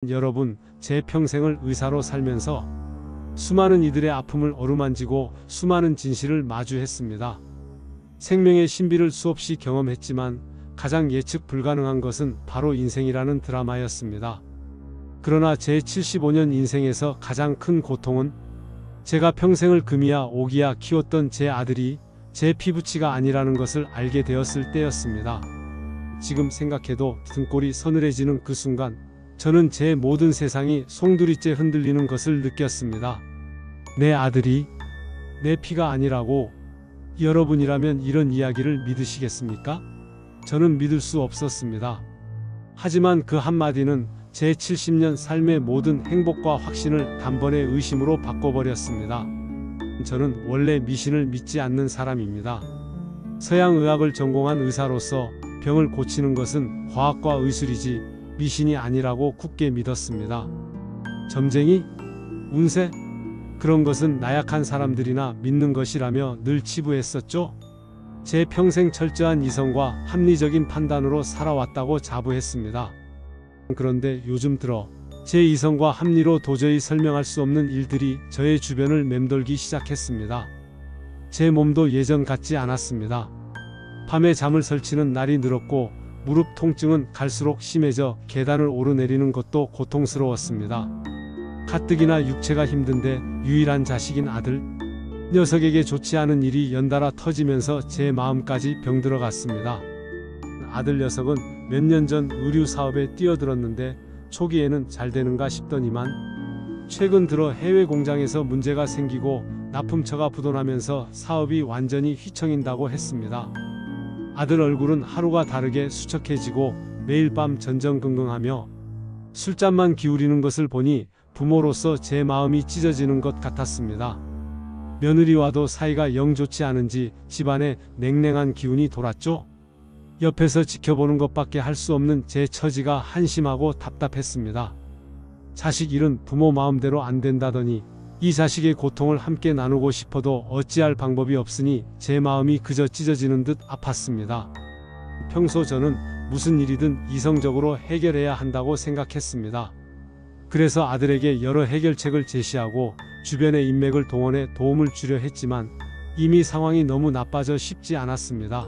여러분, 제 평생을 의사로 살면서 수많은 이들의 아픔을 어루만지고 수많은 진실을 마주했습니다. 생명의 신비를 수없이 경험했지만 가장 예측 불가능한 것은 바로 인생이라는 드라마였습니다. 그러나 제 75년 인생에서 가장 큰 고통은 제가 평생을 금이야 오기야 키웠던 제 아들이 제 피부치가 아니라는 것을 알게 되었을 때였습니다. 지금 생각해도 등골이 서늘해지는 그 순간 저는 제 모든 세상이 송두리째 흔들리는 것을 느꼈습니다. 내 아들이 내 피가 아니라고. 여러분이라면 이런 이야기를 믿으시겠습니까? 저는 믿을 수 없었습니다. 하지만 그 한마디는 제 70년 삶의 모든 행복과 확신을 단번에 의심으로 바꿔버렸습니다. 저는 원래 미신을 믿지 않는 사람입니다. 서양의학을 전공한 의사로서 병을 고치는 것은 과학과 의술이지 미신이 아니라고 굳게 믿었습니다. 점쟁이? 운세? 그런 것은 나약한 사람들이나 믿는 것이라며 늘 치부했었죠. 제 평생 철저한 이성과 합리적인 판단으로 살아왔다고 자부했습니다. 그런데 요즘 들어 제 이성과 합리로 도저히 설명할 수 없는 일들이 저의 주변을 맴돌기 시작했습니다. 제 몸도 예전 같지 않았습니다. 밤에 잠을 설치는 날이 늘었고 무릎 통증은 갈수록 심해져 계단을 오르내리는 것도 고통스러웠습니다. 가뜩이나 육체가 힘든데 유일한 자식인 아들, 녀석에게 좋지 않은 일이 연달아 터지면서 제 마음까지 병들어갔습니다. 아들 녀석은 몇 년 전 의류 사업에 뛰어들었는데 초기에는 잘 되는가 싶더니만 최근 들어 해외 공장에서 문제가 생기고 납품처가 부도나면서 사업이 완전히 휘청인다고 했습니다. 아들 얼굴은 하루가 다르게 수척해지고 매일 밤 전전긍긍하며 술잔만 기울이는 것을 보니 부모로서 제 마음이 찢어지는 것 같았습니다. 며느리와도 사이가 영 좋지 않은지 집안에 냉랭한 기운이 돌았죠. 옆에서 지켜보는 것밖에 할 수 없는 제 처지가 한심하고 답답했습니다. 자식 일은 부모 마음대로 안 된다더니 이 자식의 고통을 함께 나누고 싶어도 어찌할 방법이 없으니 제 마음이 그저 찢어지는 듯 아팠습니다. 평소 저는 무슨 일이든 이성적으로 해결해야 한다고 생각했습니다. 그래서 아들에게 여러 해결책을 제시하고 주변의 인맥을 동원해 도움을 주려 했지만 이미 상황이 너무 나빠져 쉽지 않았습니다.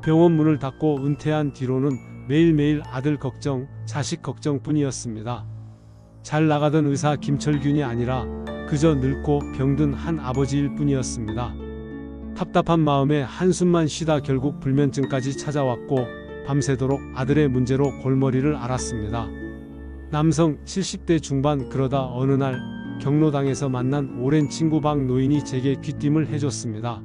병원 문을 닫고 은퇴한 뒤로는 매일매일 아들 걱정, 자식 걱정뿐이었습니다. 잘 나가던 의사 김철균이 아니라 그저 늙고 병든 한 아버지일 뿐이었습니다. 답답한 마음에 한숨만 쉬다 결국 불면증까지 찾아왔고 밤새도록 아들의 문제로 골머리를 앓았습니다. 남성 70대 중반. 그러다 어느 날 경로당에서 만난 오랜 친구 박 노인이 제게 귀띔을 해줬습니다.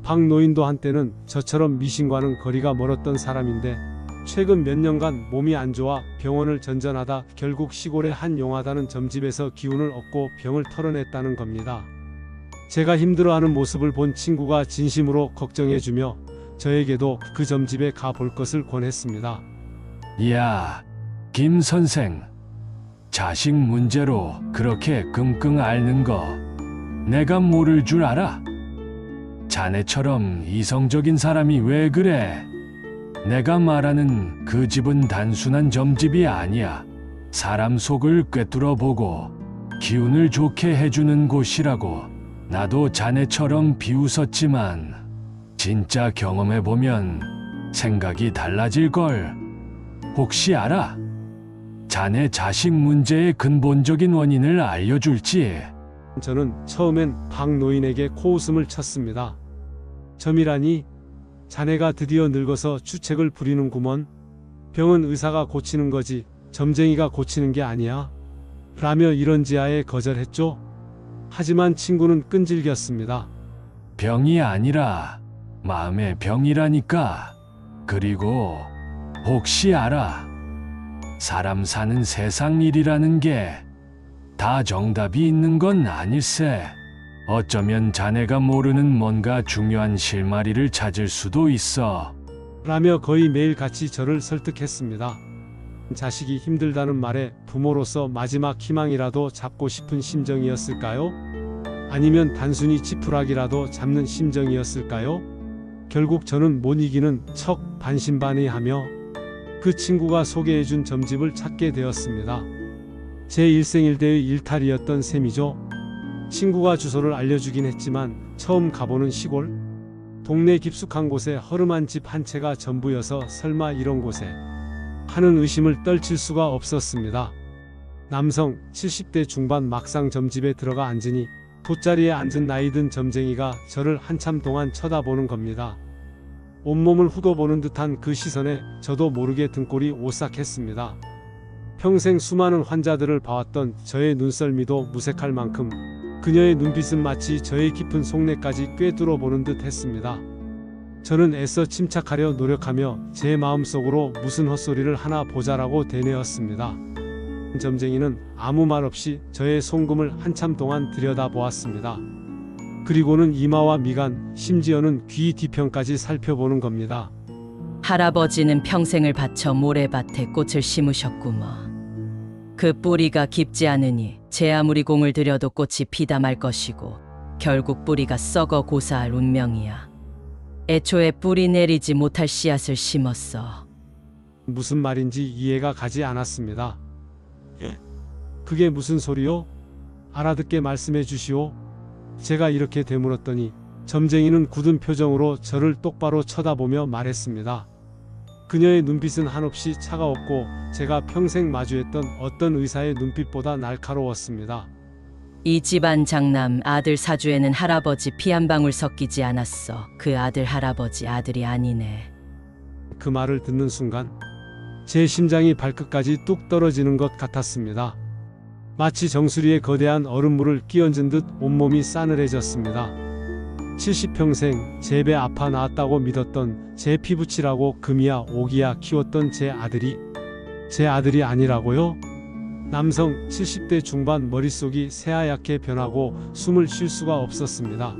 박 노인도 한때는 저처럼 미신과는 거리가 멀었던 사람인데 최근 몇 년간 몸이 안 좋아 병원을 전전하다 결국 시골의 한 용하다는 점집에서 기운을 얻고 병을 털어냈다는 겁니다. 제가 힘들어하는 모습을 본 친구가 진심으로 걱정해주며 저에게도 그 점집에 가볼 것을 권했습니다. 야, 김 선생, 자식 문제로 그렇게 끙끙 앓는 거 내가 모를 줄 알아? 자네처럼 이성적인 사람이 왜 그래? 내가 말하는 그 집은 단순한 점집이 아니야. 사람 속을 꿰뚫어보고 기운을 좋게 해주는 곳이라고. 나도 자네처럼 비웃었지만 진짜 경험해보면 생각이 달라질걸. 혹시 알아? 자네 자식 문제의 근본적인 원인을 알려줄지. 저는 처음엔 박 노인에게 코웃음을 쳤습니다. 점이라니? 자네가 드디어 늙어서 주책을 부리는구먼. 병은 의사가 고치는 거지 점쟁이가 고치는 게 아니야. 라며 이런 지하에 거절했죠. 하지만 친구는 끈질겼습니다. 병이 아니라 마음의 병이라니까. 그리고 혹시 알아? 사람 사는 세상 일이라는 게 다 정답이 있는 건 아닐세. 어쩌면 자네가 모르는 뭔가 중요한 실마리를 찾을 수도 있어. 라며 거의 매일 같이 저를 설득했습니다. 자식이 힘들다는 말에 부모로서 마지막 희망이라도 잡고 싶은 심정이었을까요? 아니면 단순히 지푸라기라도 잡는 심정이었을까요? 결국 저는 못 이기는 척 반신반의하며 그 친구가 소개해준 점집을 찾게 되었습니다. 제 일생일대의 일탈이었던 셈이죠. 친구가 주소를 알려주긴 했지만 처음 가보는 시골? 동네 깊숙한 곳에 허름한 집 한 채가 전부여서 설마 이런 곳에 하는 의심을 떨칠 수가 없었습니다. 남성 70대 중반 막상 점집에 들어가 앉으니 돗자리에 앉은 나이든 점쟁이가 저를 한참 동안 쳐다보는 겁니다. 온몸을 후둬보는 듯한 그 시선에 저도 모르게 등골이 오싹했습니다. 평생 수많은 환자들을 봐왔던 저의 눈썰미도 무색할 만큼 그녀의 눈빛은 마치 저의 깊은 속내까지 꿰뚫어 보는 듯 했습니다. 저는 애써 침착하려 노력하며 제 마음속으로 무슨 헛소리를 하나 보자라고 되뇌었습니다. 점쟁이는 아무 말 없이 저의 송금을 한참 동안 들여다보았습니다. 그리고는 이마와 미간, 심지어는 귀 뒤편까지 살펴보는 겁니다. 할아버지는 평생을 바쳐 모래밭에 꽃을 심으셨구먼. 그 뿌리가 깊지 않으니 제 아무리 공을 들여도 꽃이 피다 말 것이고 결국 뿌리가 썩어 고사할 운명이야. 애초에 뿌리 내리지 못할 씨앗을 심었어. 무슨 말인지 이해가 가지 않았습니다. 그게 무슨 소리요? 알아듣게 말씀해 주시오. 제가 이렇게 되물었더니 점쟁이는 굳은 표정으로 저를 똑바로 쳐다보며 말했습니다. 그녀의 눈빛은 한없이 차가웠고 제가 평생 마주했던 어떤 의사의 눈빛보다 날카로웠습니다. 이 집안 장남 아들 사주에는 할아버지 피 한 방울 섞이지 않았어. 그 아들 할아버지 아들이 아니네. 그 말을 듣는 순간 제 심장이 발끝까지 뚝 떨어지는 것 같았습니다. 마치 정수리에 거대한 얼음물을 끼얹은 듯 온몸이 싸늘해졌습니다. 70평생 제 배 아파 낳았다고 믿었던 제 피부치라고 금이야 오기야 키웠던 제 아들이 아니라고요? 남성 70대 중반 머릿속이 새하얗게 변하고 숨을 쉴 수가 없었습니다.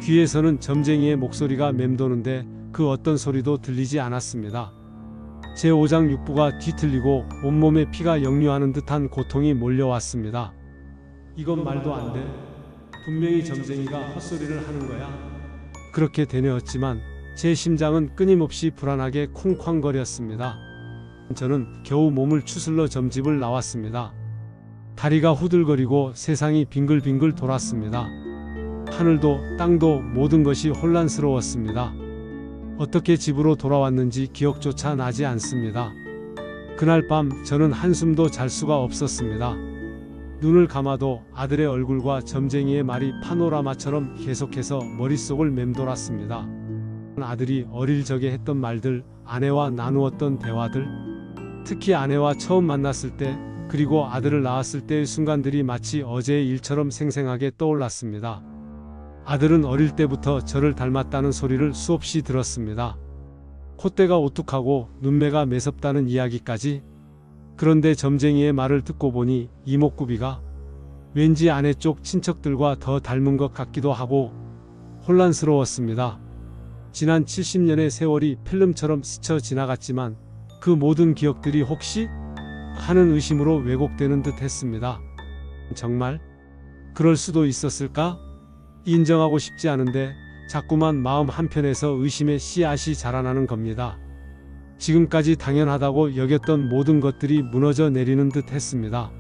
귀에서는 점쟁이의 목소리가 맴도는데 그 어떤 소리도 들리지 않았습니다. 제 오장육부가 뒤틀리고 온몸에 피가 역류하는 듯한 고통이 몰려왔습니다. 이건 말도 안 돼. 분명히 점쟁이가 헛소리를 하는 거야. 그렇게 되뇌었지만 제 심장은 끊임없이 불안하게 쿵쾅거렸습니다. 저는 겨우 몸을 추슬러 점집을 나왔습니다. 다리가 후들거리고 세상이 빙글빙글 돌았습니다. 하늘도 땅도 모든 것이 혼란스러웠습니다. 어떻게 집으로 돌아왔는지 기억조차 나지 않습니다. 그날 밤 저는 한숨도 잘 수가 없었습니다. 눈을 감아도 아들의 얼굴과 점쟁이의 말이 파노라마처럼 계속해서 머릿속을 맴돌았습니다. 아들이 어릴 적에 했던 말들, 아내와 나누었던 대화들, 특히 아내와 처음 만났을 때, 그리고 아들을 낳았을 때의 순간들이 마치 어제의 일처럼 생생하게 떠올랐습니다. 아들은 어릴 때부터 저를 닮았다는 소리를 수없이 들었습니다. 콧대가 오뚝하고 눈매가 매섭다는 이야기까지. 그런데 점쟁이의 말을 듣고 보니 이목구비가 왠지 아내 쪽 친척들과 더 닮은 것 같기도 하고 혼란스러웠습니다. 지난 70년의 세월이 필름처럼 스쳐 지나갔지만 그 모든 기억들이 혹시 하는 의심으로 왜곡되는 듯 했습니다. 정말? 그럴 수도 있었을까? 인정하고 싶지 않은데 자꾸만 마음 한편에서 의심의 씨앗이 자라나는 겁니다. 지금까지 당연하다고 여겼던 모든 것들이 무너져 내리는 듯 했습니다.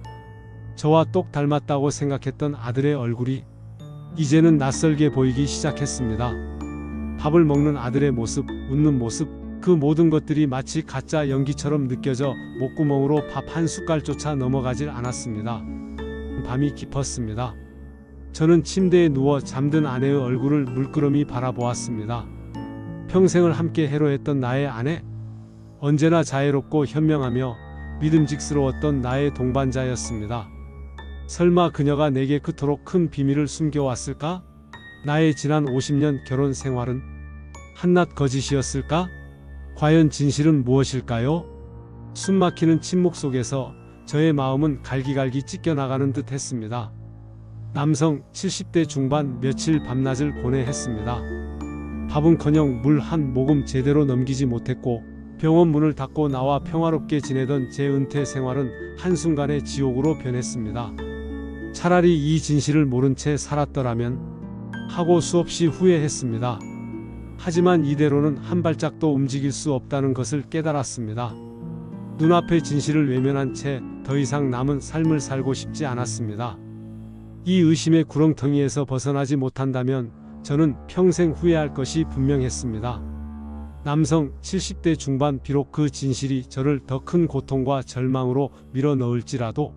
저와 똑 닮았다고 생각했던 아들의 얼굴이 이제는 낯설게 보이기 시작했습니다. 밥을 먹는 아들의 모습, 웃는 모습, 그 모든 것들이 마치 가짜 연기처럼 느껴져 목구멍으로 밥 한 숟갈조차 넘어가질 않았습니다. 밤이 깊었습니다. 저는 침대에 누워 잠든 아내의 얼굴을 물끄러미 바라보았습니다. 평생을 함께 해로했던 나의 아내, 언제나 자애롭고 현명하며 믿음직스러웠던 나의 동반자였습니다. 설마 그녀가 내게 그토록 큰 비밀을 숨겨왔을까? 나의 지난 50년 결혼 생활은 한낱 거짓이었을까? 과연 진실은 무엇일까요? 숨막히는 침묵 속에서 저의 마음은 갈기갈기 찢겨나가는 듯 했습니다. 남성 70대 중반 며칠 밤낮을 고뇌했습니다. 밥은커녕 물 한 모금 제대로 넘기지 못했고 병원 문을 닫고 나와 평화롭게 지내던 제 은퇴 생활은 한순간에 지옥으로 변했습니다. 차라리 이 진실을 모른 채 살았더라면 하고 수없이 후회했습니다. 하지만 이대로는 한 발짝도 움직일 수 없다는 것을 깨달았습니다. 눈앞의 진실을 외면한 채 더 이상 남은 삶을 살고 싶지 않았습니다. 이 의심의 구렁텅이에서 벗어나지 못한다면 저는 평생 후회할 것이 분명했습니다. 남성 70대 중반, 비록 그 진실이 저를 더 큰 고통과 절망으로 밀어넣을지라도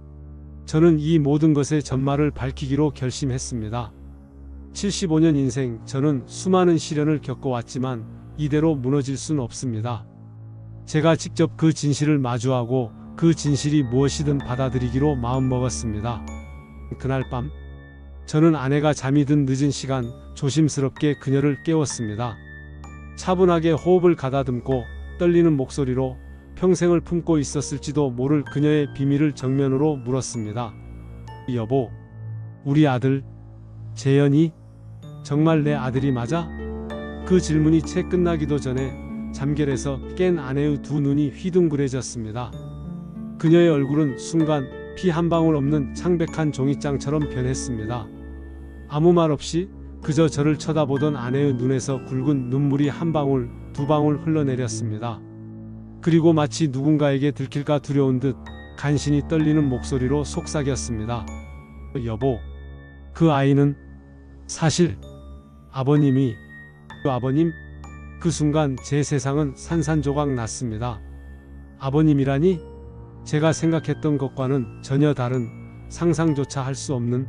저는 이 모든 것의 전말을 밝히기로 결심했습니다. 75년 인생, 저는 수많은 시련을 겪어왔지만 이대로 무너질 순 없습니다. 제가 직접 그 진실을 마주하고 그 진실이 무엇이든 받아들이기로 마음먹었습니다. 그날 밤 저는 아내가 잠이 든 늦은 시간 조심스럽게 그녀를 깨웠습니다. 차분하게 호흡을 가다듬고 떨리는 목소리로 평생을 품고 있었을지도 모를 그녀의 비밀을 정면으로 물었습니다. 여보, 우리 아들 재현이 정말 내 아들이 맞아? 그 질문이 채 끝나기도 전에 잠결에서 깬 아내의 두 눈이 휘둥그레졌습니다. 그녀의 얼굴은 순간 피 한 방울 없는 창백한 종이장처럼 변했습니다. 아무 말 없이 그저 저를 쳐다보던 아내의 눈에서 굵은 눈물이 한 방울, 두 방울 흘러내렸습니다. 그리고 마치 누군가에게 들킬까 두려운 듯 간신히 떨리는 목소리로 속삭였습니다. 여보, 그 아이는 사실 아버님이... 아버님? 그 순간 제 세상은 산산조각 났습니다. 아버님이라니? 제가 생각했던 것과는 전혀 다른, 상상조차 할 수 없는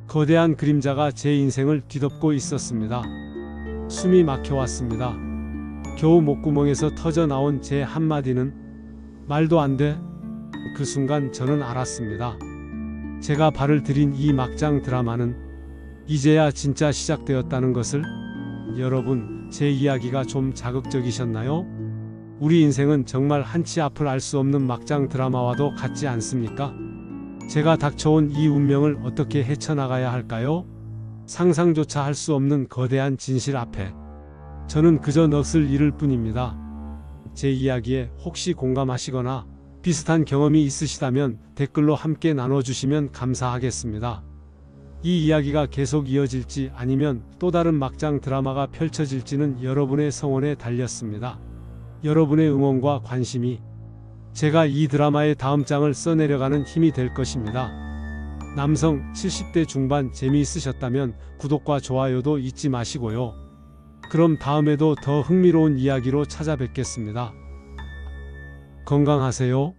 거대한 그림자가 제 인생을 뒤덮고 있었습니다. 숨이 막혀왔습니다. 겨우 목구멍에서 터져 나온 제 한마디는 말도 안 돼. 그 순간 저는 알았습니다. 제가 발을 들인 이 막장 드라마는 이제야 진짜 시작되었다는 것을. 여러분, 제 이야기가 좀 자극적이셨나요? 우리 인생은 정말 한치 앞을 알 수 없는 막장 드라마와도 같지 않습니까? 제가 닥쳐온 이 운명을 어떻게 헤쳐나가야 할까요? 상상조차 할 수 없는 거대한 진실 앞에 저는 그저 넋을 잃을 뿐입니다. 제 이야기에 혹시 공감하시거나 비슷한 경험이 있으시다면 댓글로 함께 나눠주시면 감사하겠습니다. 이 이야기가 계속 이어질지 아니면 또 다른 막장 드라마가 펼쳐질지는 여러분의 성원에 달렸습니다. 여러분의 응원과 관심이 제가 이 드라마의 다음 장을 써내려가는 힘이 될 것입니다. 남성 70대 중반 재미있으셨다면 구독과 좋아요도 잊지 마시고요. 그럼 다음에도 더 흥미로운 이야기로 찾아뵙겠습니다. 건강하세요.